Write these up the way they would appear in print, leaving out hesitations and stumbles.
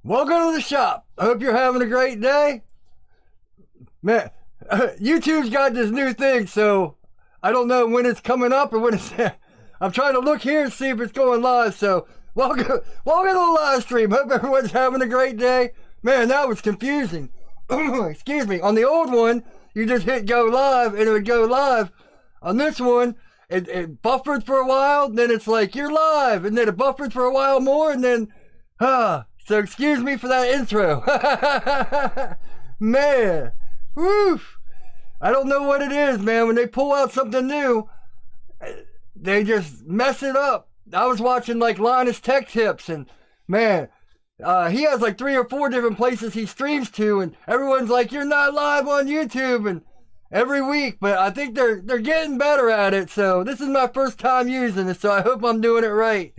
Welcome to the shop. I hope you're having a great day. Man, YouTube's got this new thing, so I don't know when it's coming up or when it's... I'm trying to look here and see if it's going live, so welcome to the live stream. Hope everyone's having a great day. Man, that was confusing. Excuse me. On the old one, you just hit go live and it would go live. On this one, it buffered for a while, then it's like, you're live, and then it buffered for a while more, and then, so excuse me for that intro. Man, woo! I don't know what it is, man. When they pull out something new, they just mess it up. I was watching like Linus Tech Tips, and man, he has like 3 or 4 different places he streams to, and everyone's like, you're not live on YouTube, and every week, but I think they're getting better at it, so this is my first time using it, so I hope I'm doing it right.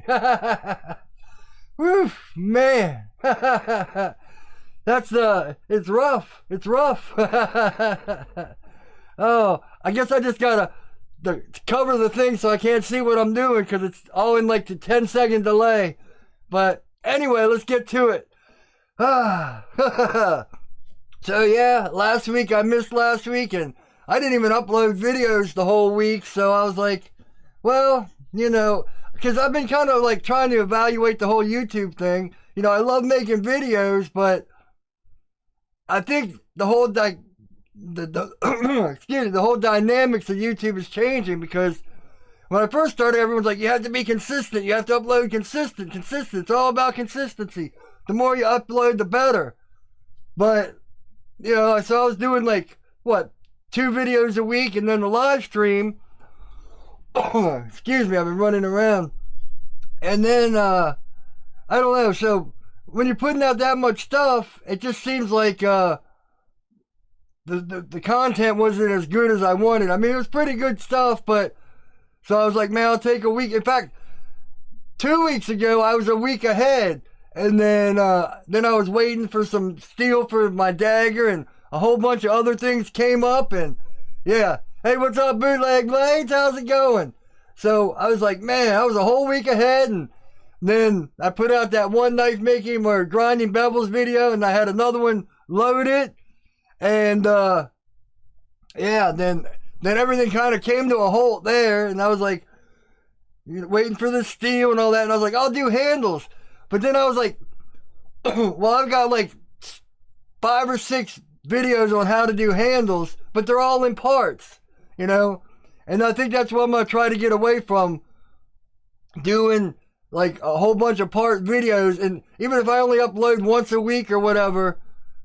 Woo, man. It's rough. It's rough. Oh, I guess I just gotta cover the thing so I can't see what I'm doing because it's all in like the 10-second delay. But anyway, let's get to it. So yeah, last week I missed last week and I didn't even upload videos the whole week, so I was like, well, you know, because I've been kind of like trying to evaluate the whole YouTube thing. You know, I love making videos, but I think the whole excuse me, the whole dynamics of YouTube is changing because when I first started, everyone's like, you have to be consistent. You have to upload consistent. It's all about consistency. The more you upload, the better. But, you know, so I was doing like, what, 2 videos a week and then the live stream. Excuse me, I've been running around. And then, I don't know, so when you're putting out that much stuff, it just seems like the content wasn't as good as I wanted. I mean, it was pretty good stuff, but so I was like, man, I'll take a week. In fact, 2 weeks ago, I was a week ahead. And then I was waiting for some steel for my dagger and a whole bunch of other things came up and yeah. Hey, what's up, Bootleg Blades? How's it going? So I was like, man, I was a whole week ahead and then I put out that one knife making or grinding bevels video and I had another one loaded and yeah, then everything kind of came to a halt there and I was like waiting for the steel and all that and I was like, I'll do handles. But then I was like, well, I've got like 5 or 6 videos on how to do handles, but they're all in parts, you know? And I think that's what I'm going to try to get away from, doing like a whole bunch of part videos. And even if I only upload once a week or whatever,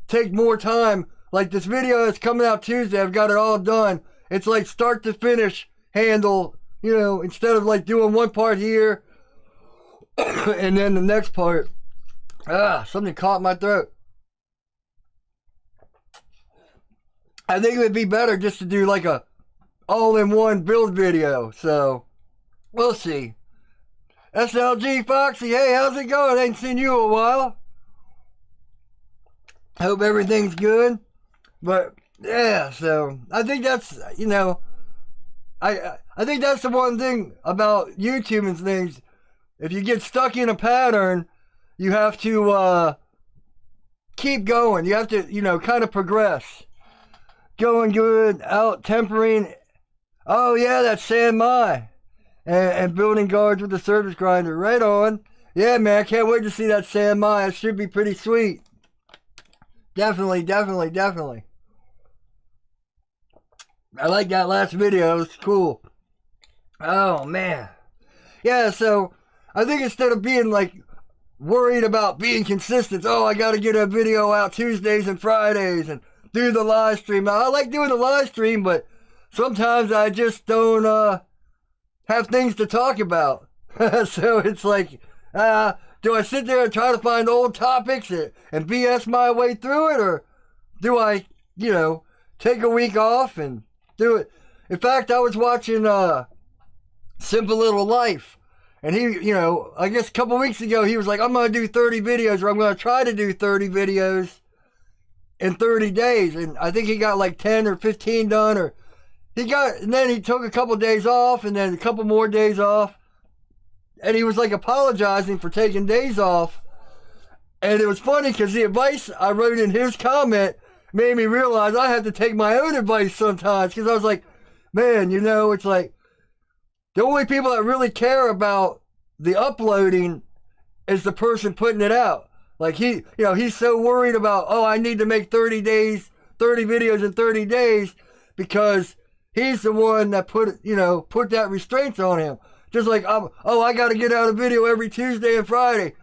take more time. Like this video that's coming out Tuesday, I've got it all done. It's like start to finish handle, you know, instead of like doing one part here and then the next part. Something caught my throat. I think it would be better just to do like a all-in-one build video. So, we'll see. SLG Foxy, hey, how's it going? I ain't seen you in a while. Hope everything's good. But, yeah, so, I think that's, you know, I think that's the one thing about YouTube and things. If you get stuck in a pattern, you have to keep going. You have to, you know, kind of progress. Going good, out tempering. Oh yeah, that's San Mai. And building guards with the surface grinder. Right on. Yeah, man, I can't wait to see that San Mai. It should be pretty sweet. Definitely. I like that last video. It's cool. Oh, man. Yeah, so I think instead of being like worried about being consistent, oh, I got to get a video out Tuesdays and Fridays and do the live stream. Now, I like doing the live stream, but sometimes I just don't have things to talk about. So it's like, do I sit there and try to find old topics and BS my way through it? Or do I, you know, take a week off and do it? In fact, I was watching Simple Little Life. And he, you know, I guess a couple weeks ago, he was like, I'm going to do 30 videos, or I'm going to try to do 30 videos in 30 days. And I think he got like 10 or 15 done, or and then he took a couple days off and then a couple more days off. And he was like apologizing for taking days off. And it was funny because the advice I wrote in his comment made me realize I have to take my own advice sometimes, because I was like, man, you know, it's like the only people that really care about the uploading is the person putting it out. Like he's so worried about, oh, I need to make 30 videos in 30 days, because he's the one that put that restraints on him. Just like, I got to get out a video every Tuesday and Friday.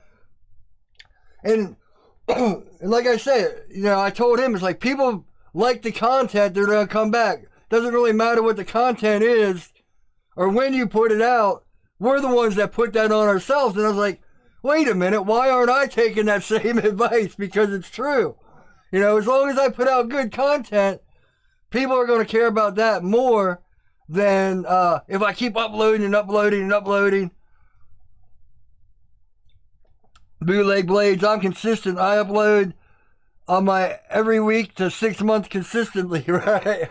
And like I said, I told him, it's like, people like the content, they're going to come back. Doesn't really matter what the content is or when you put it out. We're the ones that put that on ourselves. And I was like, wait a minute, why aren't I taking that same advice? Because it's true. As long as I put out good content, people are going to care about that more than if I keep uploading and uploading and uploading. Bootleg Blades, I'm consistent. I upload on my every week to 6 months consistently, right?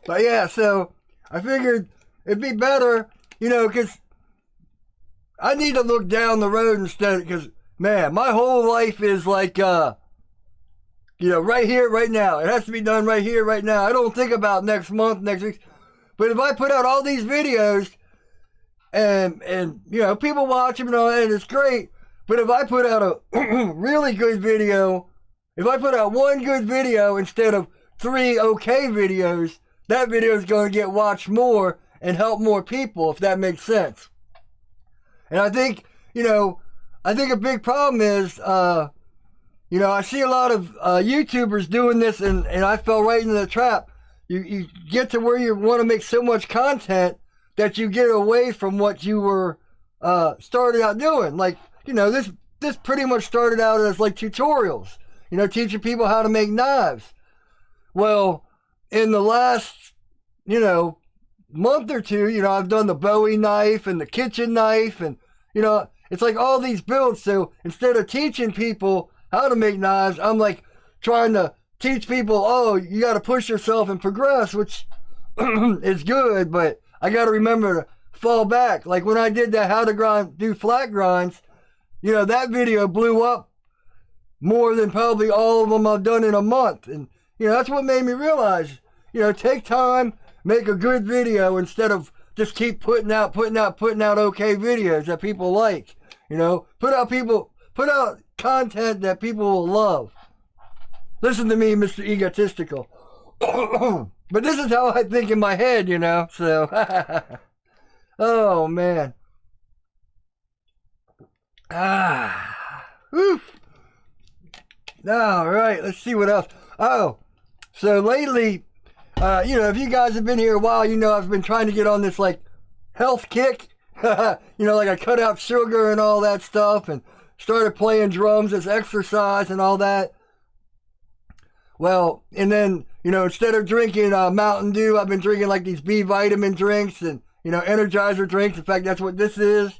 But yeah, so I figured it'd be better, because I need to look down the road instead, because, man, my whole life is like, right here, right now. It has to be done right here, right now. I don't think about next month, next week. But if I put out all these videos and people watch them and all that, and it's great. But if I put out a really good video, if I put out one good video instead of 3 okay videos, that video is going to get watched more and help more people, if that makes sense. And I think, a big problem is, I see a lot of YouTubers doing this, and I fell right into the trap. You get to where you want to make so much content that you get away from what you were started out doing. Like, this pretty much started out as like tutorials, teaching people how to make knives. Well, in the last, month or two, I've done the Bowie knife and the kitchen knife, and, it's like all these builds. So instead of teaching people how to make knives, I'm like trying to teach people, oh, you got to push yourself and progress, which is good, but I got to remember to fall back. Like when I did that how to do flat grinds, that video blew up more than probably all of them I've done in a month. And, that's what made me realize, take time, make a good video instead of just keep putting out okay videos that people like. Put out content that people will love. Listen to me, Mr. Egotistical. But this is how I think in my head, so. Oh, man. Whew. All right, let's see what else. Oh, so lately, if you guys have been here a while, I've been trying to get on this, like, health kick. Like I cut out sugar and all that stuff and started playing drums as exercise and all that. Well, and then, instead of drinking Mountain Dew, I've been drinking like these B vitamin drinks and, Energizer drinks. In fact, that's what this is.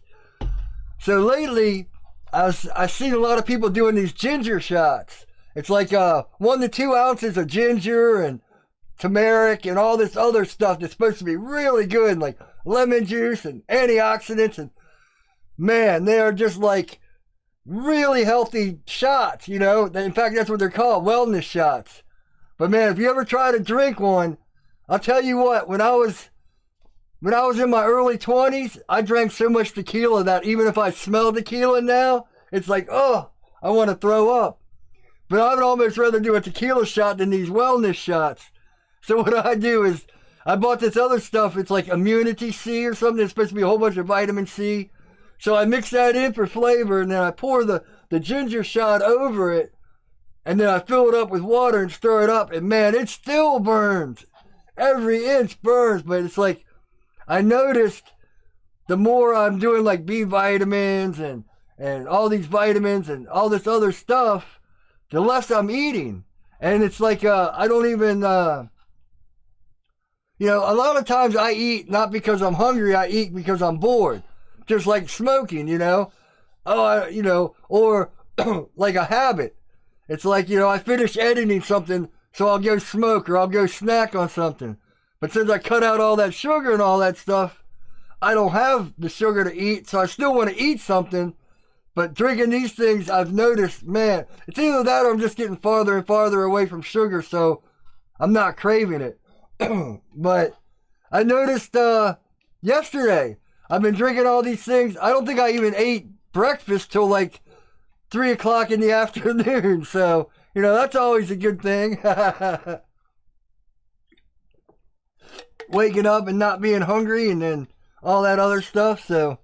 So lately, I've seen a lot of people doing these ginger shots. It's like 1 to 2 ounces of ginger and turmeric and all this other stuff that's supposed to be really good, like lemon juice and antioxidants. And man, they are just like really healthy shots, In fact, that's what they're called, wellness shots. But man, if you ever try to drink one, I'll tell you what, when I was in my early 20s, I drank so much tequila that even if I smell tequila now, it's like, oh, I want to throw up. But I would almost rather do a tequila shot than these wellness shots. So what I do is, I bought this other stuff, it's like Immunity C or something, it's supposed to be a whole bunch of vitamin C. So I mix that in for flavor, and then I pour the ginger shot over it, and then I fill it up with water and stir it up, and man, it still burns. Every inch burns, but it's like, I noticed the more I'm doing like B vitamins and all these vitamins and all this other stuff, the less I'm eating. And it's like, I don't even, a lot of times I eat not because I'm hungry, I eat because I'm bored. Just like smoking, or like a habit. It's like, I finish editing something, so I'll go smoke or I'll go snack on something. But since I cut out all that sugar and all that stuff, I don't have the sugar to eat, so I still want to eat something. But drinking these things, I've noticed, man, it's either that or I'm just getting farther and farther away from sugar, so I'm not craving it. But I noticed yesterday, I've been drinking all these things. I don't think I even ate breakfast till like 3 o'clock in the afternoon. So, you know, that's always a good thing. Waking up and not being hungry and then all that other stuff. So,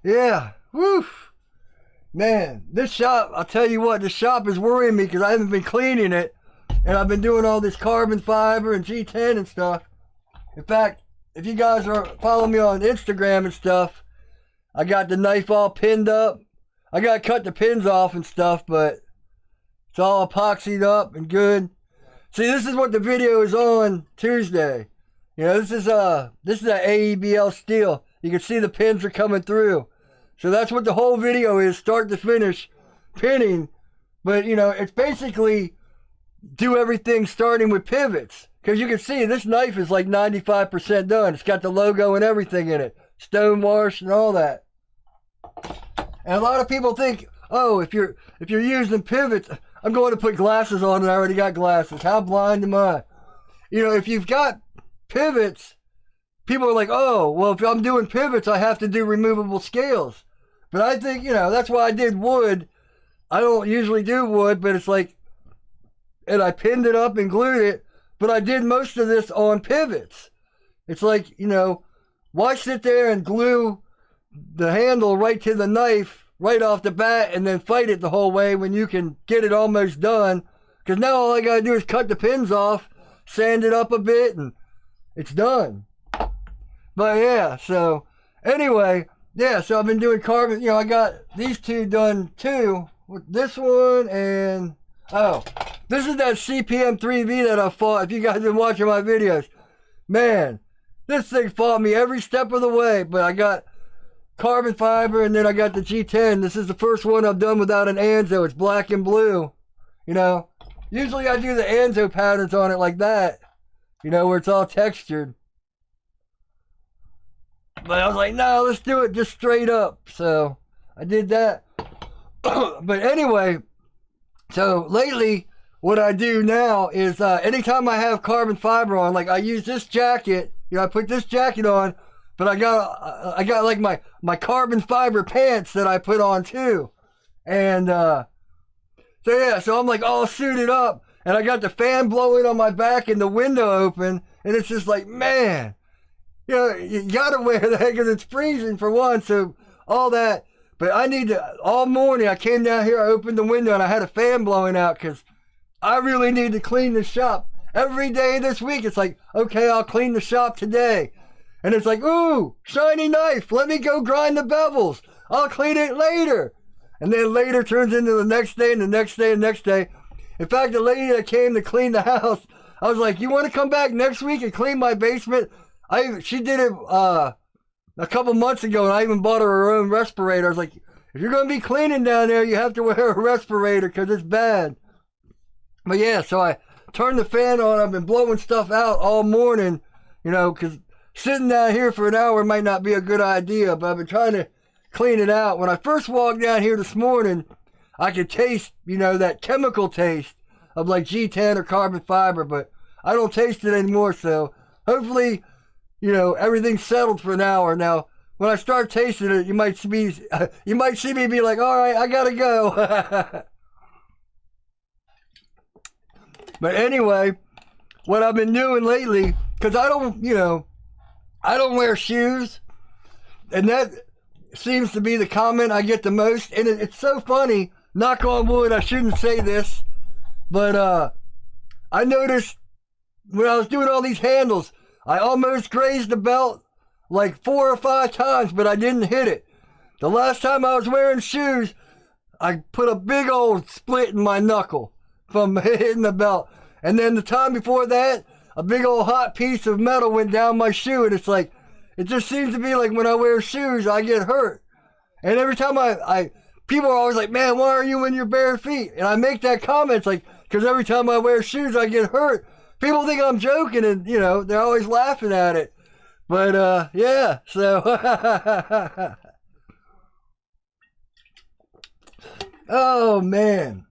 yeah. Woo. Man, this shop, I'll tell you what, this shop is worrying me because I haven't been cleaning it. And I've been doing all this carbon fiber and G10 and stuff. In fact, if you guys are following me on Instagram and stuff, I got the knife all pinned up. I got to cut the pins off and stuff, but it's all epoxied up and good. See, this is what the video is on Tuesday. You know, this is a AEBL steel. You can see the pins are coming through. So that's what the whole video is, start to finish, pinning. But, you know, it's basically do everything starting with pivots. Because you can see this knife is like 95% done. It's got the logo and everything in it. Stone wash and all that. And a lot of people think, oh, if you're using pivots, I'm going to put glasses on and I already got glasses. How blind am I? You know, if you've got pivots, people are like, oh, well, if I'm doing pivots, I have to do removable scales. But I think, you know, that's why I did wood. I don't usually do wood, but it's like, and I pinned it up and glued it, but I did most of this on pivots. It's like, you know, why sit there and glue the handle right to the knife right off the bat and then fight it the whole way when you can get it almost done? Because now all I gotta do is cut the pins off, sand it up a bit, and it's done. But yeah, so anyway, yeah, so I've been doing carbon, you know, I got these two done too, with this one and, oh, this is that CPM 3V that I fought, if you guys have been watching my videos. Man, this thing fought me every step of the way, but I got carbon fiber and then I got the G10. This is the first one I've done without an Anzo. It's black and blue, you know. Usually I do the Anzo patterns on it like that, you know, where it's all textured. But I was like, no, let's do it just straight up. So I did that. But anyway, so lately what I do now is anytime I have carbon fiber on, like I use this jacket, you know, I put this jacket on, but I got like my carbon fiber pants that I put on too. And so yeah, so I'm like all suited up and I got the fan blowing on my back and the window open, and it's just like, man, you know, you gotta wear that because it's freezing for one, so all that. But I need to, all morning I came down here, I opened the window and I had a fan blowing out because I really need to clean the shop. Every day this week it's like, okay, I'll clean the shop today. And it's like, ooh, shiny knife, let me go grind the bevels. I'll clean it later. And then later turns into the next day and the next day and the next day. In fact, the lady that came to clean the house, I was like, you want to come back next week and clean my basement? She did it a couple months ago, and I even bought her own respirator. I was like, if you're going to be cleaning down there, you have to wear a respirator because it's bad. But yeah, so I turned the fan on. I've been blowing stuff out all morning, you know, because sitting down here for an hour might not be a good idea, but I've been trying to clean it out. When I first walked down here this morning, I could taste, you know, that chemical taste of like G10 or carbon fiber, but I don't taste it anymore, so hopefully, you know, everything's settled for an hour. Now, when I start tasting it, you might see me be like, all right, I gotta go. But anyway, what I've been doing lately, because I don't wear shoes, and that seems to be the comment I get the most, and it's so funny, knock on wood, I shouldn't say this, but I noticed when I was doing all these handles, I almost grazed the belt like 4 or 5 times, but I didn't hit it. The last time I was wearing shoes, I put a big old split in my knuckle from hitting the belt. And then the time before that, a big old hot piece of metal went down my shoe, and it's like, it just seems to be like when I wear shoes, I get hurt. And every time people are always like, man, why are you in your bare feet? And I make that comment, it's like, because every time I wear shoes, I get hurt. People think I'm joking, and, you know, they're always laughing at it. But yeah, so oh man.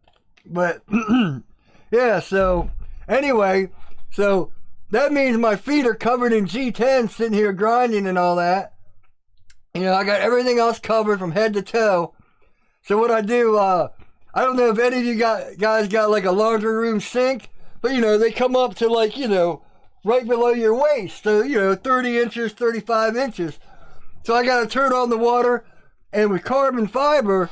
But yeah, so anyway, so that means my feet are covered in G10 sitting here grinding and all that. You know, I got everything else covered from head to toe. So what I do, I don't know if any of you guys got like a laundry room sink, but you know, they come up to like, you know, right below your waist. So, you know, 30 inches, 35 inches. So I got to turn on the water, and with carbon fiber,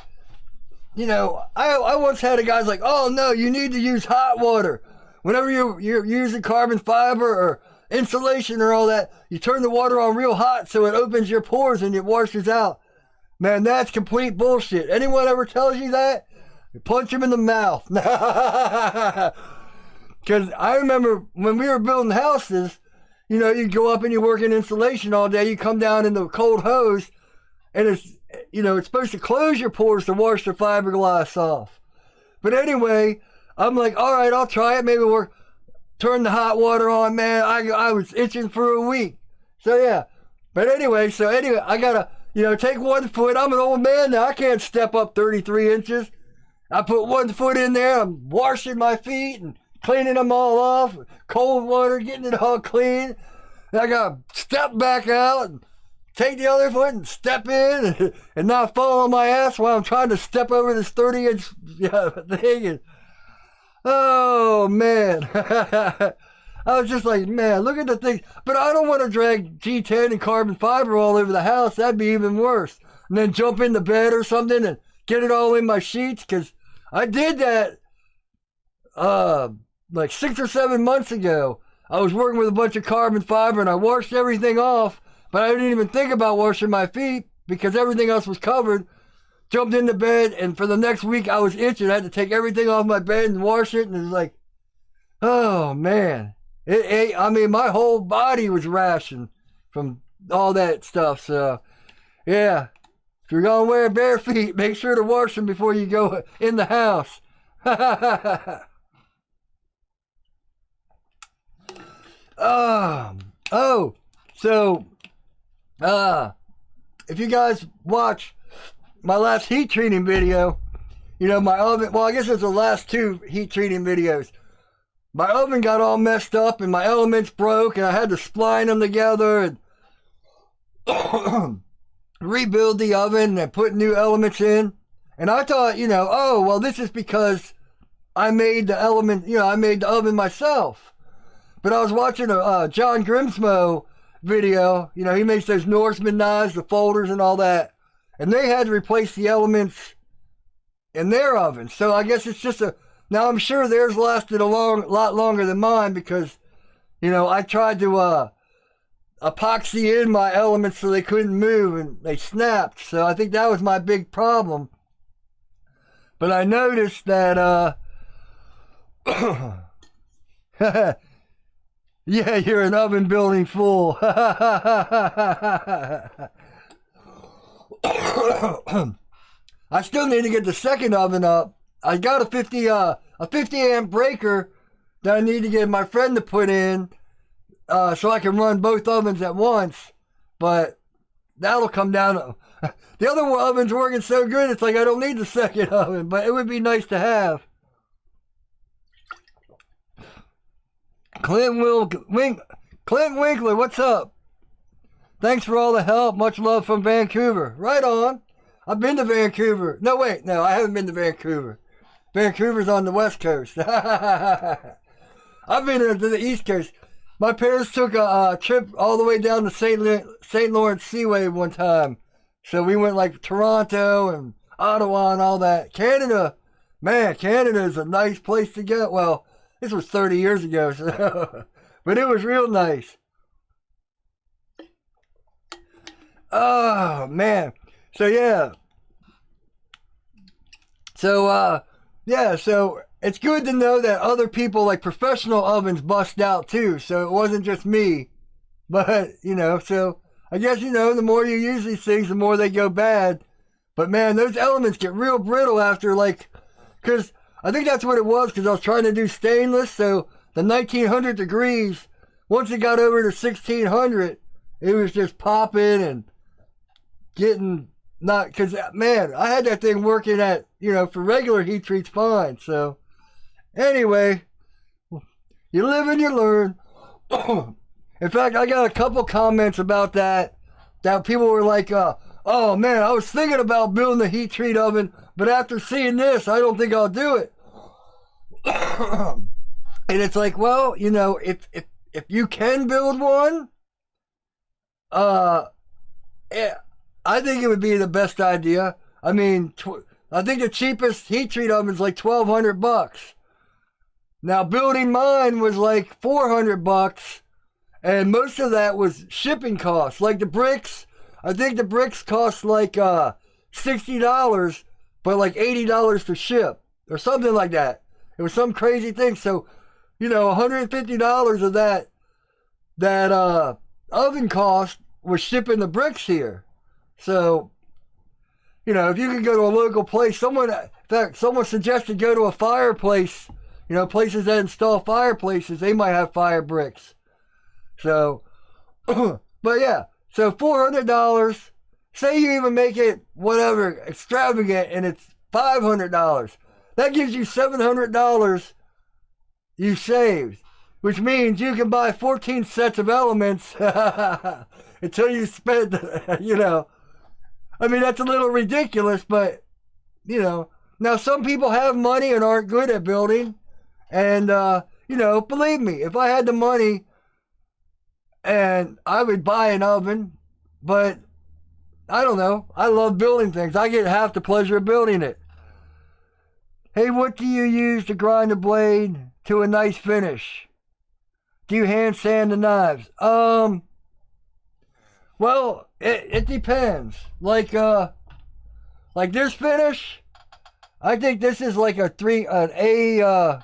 you know, I once had a guy's like, oh no, you need to use hot water. Whenever you're using carbon fiber or insulation or all that, you turn the water on real hot so it opens your pores and it washes out. Man, that's complete bullshit. Anyone ever tells you that, you punch him in the mouth. Because I remember when we were building houses, you know, you go up and you work in insulation all day, you come down in the cold hose, and it's, you know, it's supposed to close your pores to wash the fiberglass off. But anyway, I'm like, all right, I'll try it. Maybe we'll turn the hot water on, man. I was itching for a week. So yeah. But anyway, I gotta, you know, take 1 foot. I'm an old man now. I can't step up 33 inches. I put 1 foot in there. I'm washing my feet and cleaning them all off. Cold water, getting it all clean. And I gotta step back out and take the other foot and step in and not fall on my ass while I'm trying to step over this 30-inch thing. And, oh, man. I was just like, man, look at the thing. But I don't want to drag G10 and carbon fiber all over the house. That'd be even worse. And then jump in the bed or something and get it all in my sheets. Because I did that like 6 or 7 months ago. I was working with a bunch of carbon fiber and I washed everything off. But I didn't even think about washing my feet because everything else was covered. Jumped into bed, and for the next week I was itching. I had to take everything off my bed and wash it, and it was like, oh man. I mean, my whole body was rationed from all that stuff. So, yeah. If you're going to wear bare feet, make sure to wash them before you go in the house. So, if you guys watch my last heat treating video, you know, my oven, well, I guess it's the last 2 heat treating videos. My oven got all messed up and my elements broke and I had to spline them together and rebuild the oven and put new elements in. And I thought, you know, oh, well, this is because I made the element, you know, I made the oven myself. But I was watching a John Grimsmo video. You know, he makes those Norseman knives, the folders and all that. And they had to replace the elements in their oven. So I guess it's just now I'm sure theirs lasted a lot longer than mine because, you know, I tried to epoxy in my elements so they couldn't move and they snapped. So I think that was my big problem. But I noticed that, yeah, you're an oven building fool. I still need to get the second oven up. I got a 50 amp breaker that I need to get my friend to put in so I can run both ovens at once. But that'll come down. The other oven's working so good, it's like I don't need the second oven, but it would be nice to have. Clint Winkler, what's up? Thanks for all the help. Much love from Vancouver. Right on. I've been to Vancouver. No, wait. No, I haven't been to Vancouver. Vancouver's on the West Coast. I've been to the East Coast. My parents took a trip all the way down to St. Lawrence Seaway one time. So we went like Toronto and Ottawa and all that. Canada, man, Canada is a nice place to go. Well, this was 30 years ago, so but it was real nice. Oh, man. So, yeah. So, yeah, so it's good to know that other people, like professional ovens, bust out too. So it wasn't just me. But, you know, so I guess, you know, the more you use these things, the more they go bad. But, man, those elements get real brittle after, like, because I think that's what it was, because I was trying to do stainless. So the 1900 degrees, once it got over to 1600, it was just popping and getting not, because, man, I had that thing working at, for regular heat treats fine. So, anyway, you live and you learn. In fact, I got a couple comments about that people were like, oh man, I was thinking about building a heat treat oven, but after seeing this, I don't think I'll do it. And it's like, well, if you can build one, I think it would be the best idea. I mean, I think the cheapest heat treat oven is like $1,200. Now, building mine was like $400, and most of that was shipping costs. Like the bricks, I think the bricks cost like $60, but like $80 to ship, or something like that. It was some crazy thing. So, $150 of that oven cost was shipping the bricks here. So, if you could go to a local place, someone suggested go to a fireplace, places that install fireplaces, they might have fire bricks. So, but yeah, so $400, say you even make it whatever, extravagant, and it's $500. That gives you $700 you saved, which means you can buy 14 sets of elements until you spend, I mean, that's a little ridiculous, but, now some people have money and aren't good at building. And, believe me, if I had the money, and I would buy an oven, but I don't know. I love building things. I get half the pleasure of building it. Hey, what do you use to grind the blade to a nice finish? Do you hand sand the knives? Well, it depends. Like this finish, I think this is like a Trizac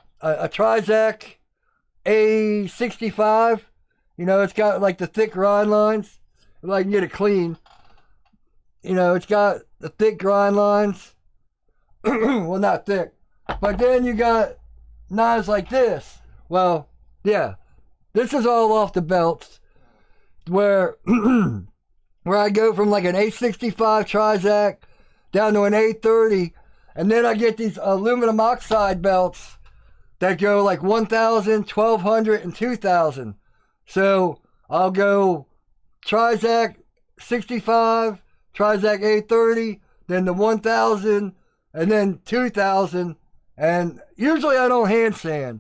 A65. It's got like the thick grind lines. If I can get it clean. It's got the thick grind lines. Well, not thick. But then you got knives like this. Well, yeah. This is all off the belts. Where I go from like an A65 Trizac down to an A30. And then I get these aluminum oxide belts that go like 1,000, 1,200, and 2,000. So I'll go Trizac 65, Trizac A30, then the 1,000, and then 2,000. And usually I don't hand sand.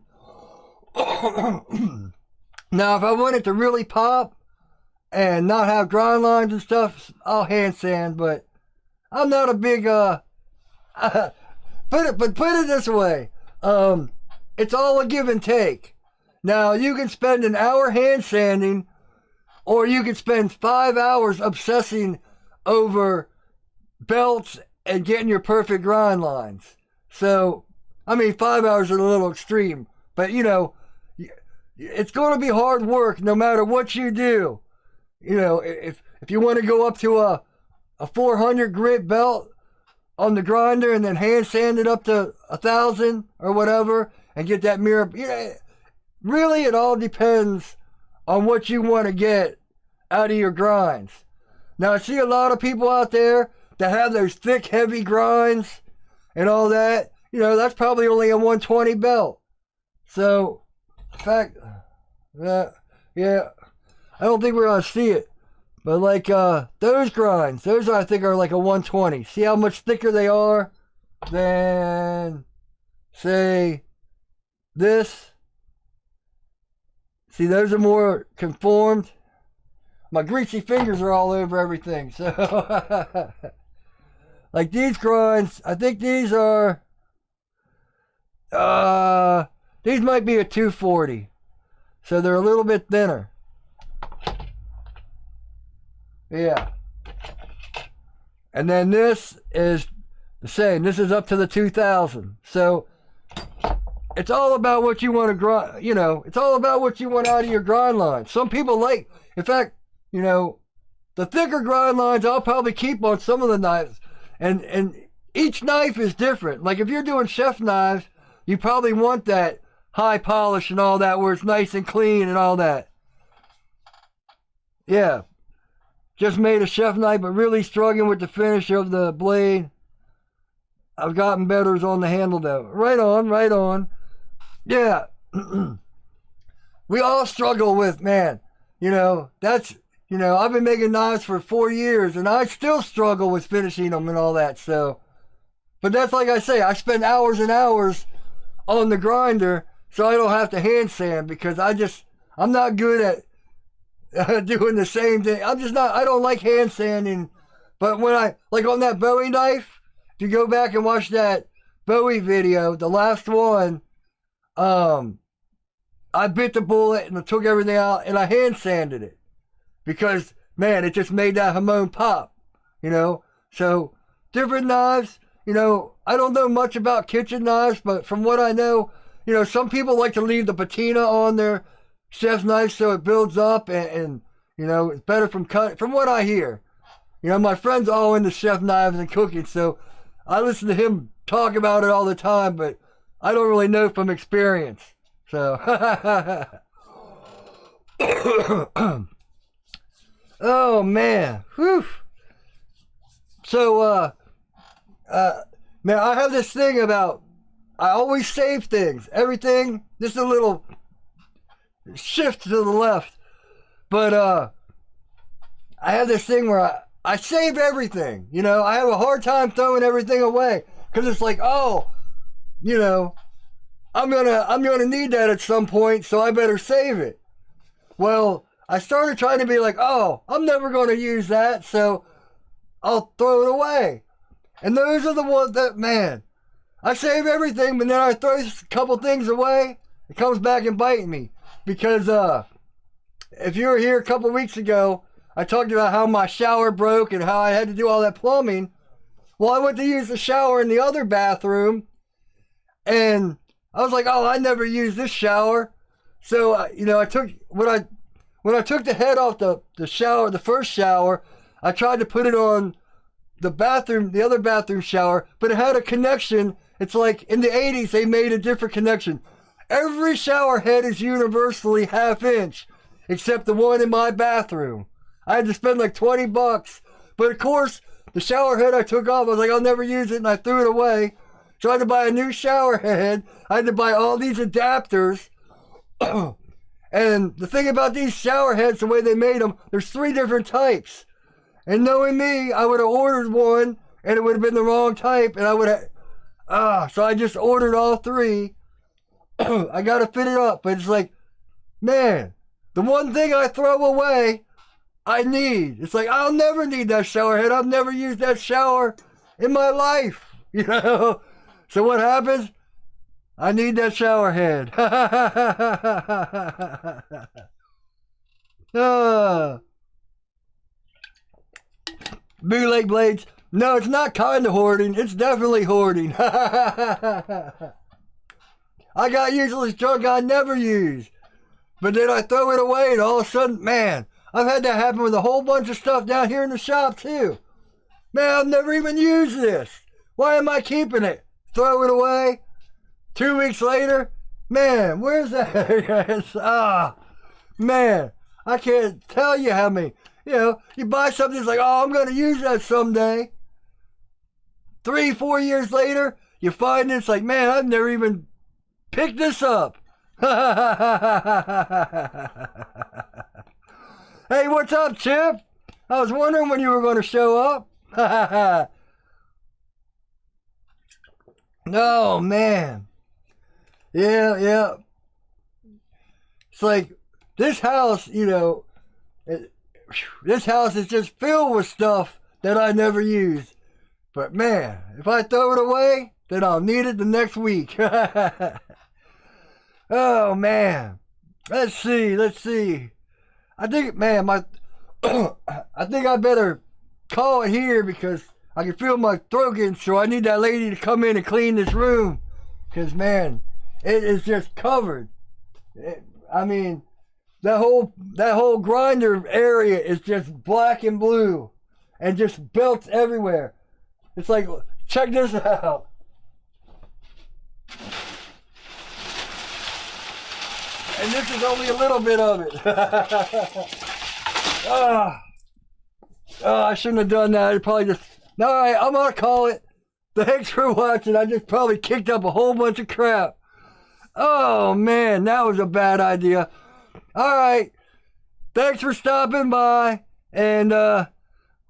Now, if I want it to really pop and not have grind lines and stuff, I'll hand sand. But I'm not a big put it this way. It's all a give and take. Now, you can spend an hour hand sanding, or you can spend 5 hours obsessing over belts and getting your perfect grind lines. So, I mean, 5 hours is a little extreme, but it's going to be hard work no matter what you do. If you want to go up to a 400 grit belt on the grinder and then hand sand it up to 1,000 or whatever and get that mirror, really, it all depends on what you want to get out of your grinds. Now, I see a lot of people out there that have those thick, heavy grinds and all that. That's probably only a 120 belt. So, in fact, yeah, I don't think we're going to see it. But like those grinds, those I think are like a 120. See how much thicker they are than, say, this? See, those are more conformed. My greasy fingers are all over everything. So, like these grinds, I think these are, these might be a 240. So they're a little bit thinner. Yeah. And then this is the same. This is up to the 2,000. So it's all about what you want to grind. It's all about what you want out of your grind line. Some people like, in fact, the thicker grind lines I'll probably keep on some of the knives. And each knife is different. Like if you're doing chef knives, you probably want that high polish and all that where it's nice and clean and all that. Yeah. just made a chef knife, but really struggling with the finish of the blade. I've gotten better on the handle though. Right on, right on. Yeah. We all struggle with, man, that's, I've been making knives for 4 years and I still struggle with finishing them and all that. So, but that's like I say, I spend hours and hours on the grinder so I don't have to hand sand because I'm not good at doing the same thing. I don't like hand sanding. But when like on that Bowie knife, if you go back and watch that Bowie video, the last one, I bit the bullet and I took everything out and I hand sanded it because, man, it just made that hamon pop, So different knives, I don't know much about kitchen knives, but from what I know, some people like to leave the patina on their chef's knife so it builds up and it's better from cut. From what I hear, my friend's all into chef knives and cooking, so I listen to him talk about it all the time, but I don't really know from experience. So, oh man, whew. So, man, I have this thing about, I always save things, everything, just a little shift to the left, but, I have this thing where I save everything, I have a hard time throwing everything away, because it's like, oh, I'm gonna need that at some point, so I better save it. Well, I started trying to be like, oh, I'm never gonna use that, so I'll throw it away. And those are the ones that, man, I save everything, but then I throw a couple things away, it comes back and bite me. Because if you were here a couple weeks ago, I talked about how my shower broke and how I had to do all that plumbing. Well, I went to use the shower in the other bathroom, and I was like, oh, I never used this shower. So, I took, when I took the head off the shower, the first shower, I tried to put it on the other bathroom shower, but it had a connection. It's like in the 80s, they made a different connection. Every shower head is universally 1/2 inch, except the one in my bathroom. I had to spend like $20. But of course, the shower head I took off, I was like, I'll never use it, and I threw it away. So I had to buy a new shower head. I had to buy all these adapters. And the thing about these shower heads, the way they made them, there's 3 different types. And knowing me, I would have ordered one, and it would have been the wrong type, and I would have... so I just ordered all 3. I got to fit it up, but it's like, man, the one thing I throw away, I need. It's like, I'll never need that shower head. I've never used that shower in my life, So what happens? I need that shower head. Bootleg blades. No, it's not kind of hoarding. It's definitely hoarding. I got useless junk I never use. But then I throw it away and all of a sudden, man, I've had that happen with a whole bunch of stuff down here in the shop too. Man, I've never even used this. Why am I keeping it? Throw it away. 2 weeks later, man, where's that? Man, I can't tell you how many. You buy something, it's like, oh, I'm going to use that someday. 3, 4 years later, you find it's like, man, I've never even picked this up. Hey, what's up, Chip? I was wondering when you were going to show up. Oh, man. Yeah. It's like, this house, this house is just filled with stuff that I never use. But man, if I throw it away, then I'll need it the next week. Oh man. Let's see. I think, man, I think I better call it here because I can feel my throat getting sore. I need that lady to come in and clean this room. Because, man, it is just covered. That whole grinder area is just black and blue. And just belts everywhere. It's like, check this out. And this is only a little bit of it. Oh, I shouldn't have done that. I probably just... All right, I'm going to call it. Thanks for watching. I just probably kicked up a whole bunch of crap. Oh, man, that was a bad idea. All right. Thanks for stopping by. And,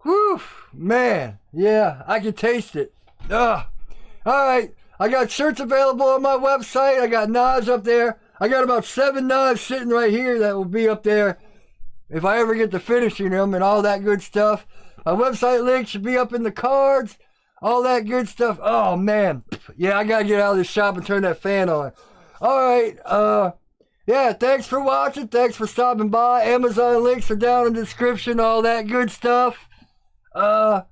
whew, man. Yeah, I can taste it. Ugh. All right. I got shirts available on my website. I got knives up there. I got about 7 knives sitting right here that will be up there if I ever get to finishing them and all that good stuff. My website link should be up in the cards. All that good stuff. Oh, man. Yeah, I got to get out of this shop and turn that fan on. All right. Yeah, thanks for watching. Thanks for stopping by. Amazon links are down in the description. All that good stuff. Yeah,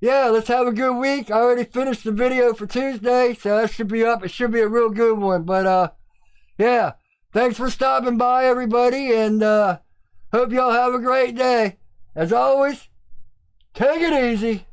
let's have a good week. I already finished the video for Tuesday, so that should be up. It should be a real good one. But, yeah, thanks for stopping by, everybody, and hope y'all have a great day. As always, take it easy.